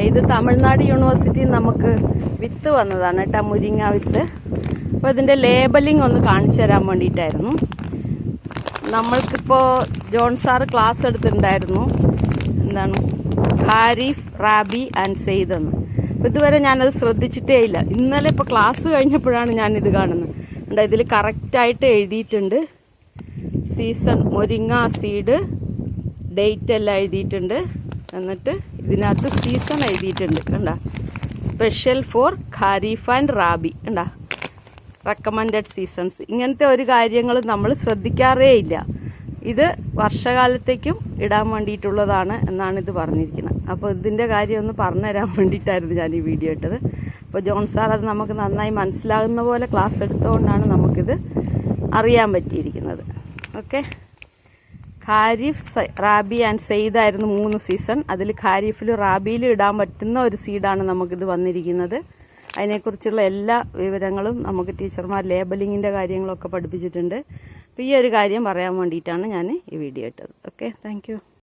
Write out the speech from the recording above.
ഇത് തമിഴ്നാട് യൂണിവേഴ്സിറ്റിയിൽ നമുക്ക് വിത്ത് വന്നതാണ് കേട്ടോ, മുരിങ്ങ വിത്ത്. അപ്പോൾ ഇതിൻ്റെ ലേബലിംഗ് ഒന്ന് കാണിച്ചു തരാൻ വേണ്ടിയിട്ടായിരുന്നു. നമ്മൾക്കിപ്പോൾ ജോൺ സാറ് ക്ലാസ് എടുത്തിട്ടുണ്ടായിരുന്നു, എന്താണ് ഖാരിഫ്, റാബി ആൻഡ് സെയ്ദ് എന്ന്. അപ്പോൾ ഇതുവരെ ഞാനത് ശ്രദ്ധിച്ചിട്ടേ ഇല്ല. ഇന്നലെ ഇപ്പോൾ ക്ലാസ് കഴിഞ്ഞപ്പോഴാണ് ഞാനിത് കാണുന്നത്. ഉണ്ട്, ഇതിൽ കറക്റ്റായിട്ട് എഴുതിയിട്ടുണ്ട് സീസൺ, മുരിങ്ങ സീഡ്, ഡേറ്റ് എല്ലാം എഴുതിയിട്ടുണ്ട്. എന്നിട്ട് ഇതിനകത്ത് സീസൺ എഴുതിയിട്ടുണ്ട് കണ്ട, special for kharif and rabi കണ്ട, റെക്കമെൻഡഡ് സീസൺസ്. ഇങ്ങനത്തെ ഒരു കാര്യങ്ങളും നമ്മൾ ശ്രദ്ധിക്കാറേ ഇല്ല. ഇത് വർഷകാലത്തേക്കും ഇടാൻ വേണ്ടിയിട്ടുള്ളതാണ് എന്നാണ് ഇത് പറഞ്ഞിരിക്കുന്നത്. അപ്പോൾ ഇതിൻ്റെ കാര്യം ഒന്ന് പറഞ്ഞുതരാൻ വേണ്ടിയിട്ടായിരുന്നു ഞാൻ ഈ വീഡിയോ ഇട്ടത്. അപ്പോൾ ജോൺ സാർ അത് നമുക്ക് നന്നായി മനസ്സിലാകുന്ന പോലെ ക്ലാസ് എടുത്തുകൊണ്ടാണ് നമുക്കിത് അറിയാൻ പറ്റിയിരിക്കുന്നത്. ഓക്കെ, ഖാരിഫ്, റാബി ആൻഡ് സെയ്ദായിരുന്നു 3 സീസൺ. അതിൽ ഖാരിഫിലും റാബിയിലും ഇടാൻ പറ്റുന്ന ഒരു സീഡാണ് നമുക്കിത് വന്നിരിക്കുന്നത്. അതിനെക്കുറിച്ചുള്ള എല്ലാ വിവരങ്ങളും നമുക്ക് ടീച്ചർമാർ ലേബലിങ്ങിൻ്റെ കാര്യങ്ങളൊക്കെ പഠിപ്പിച്ചിട്ടുണ്ട്. അപ്പോൾ ഈ ഒരു കാര്യം പറയാൻ വേണ്ടിയിട്ടാണ് ഞാൻ ഈ വീഡിയോ ഇട്ടത്. Okay, thank you.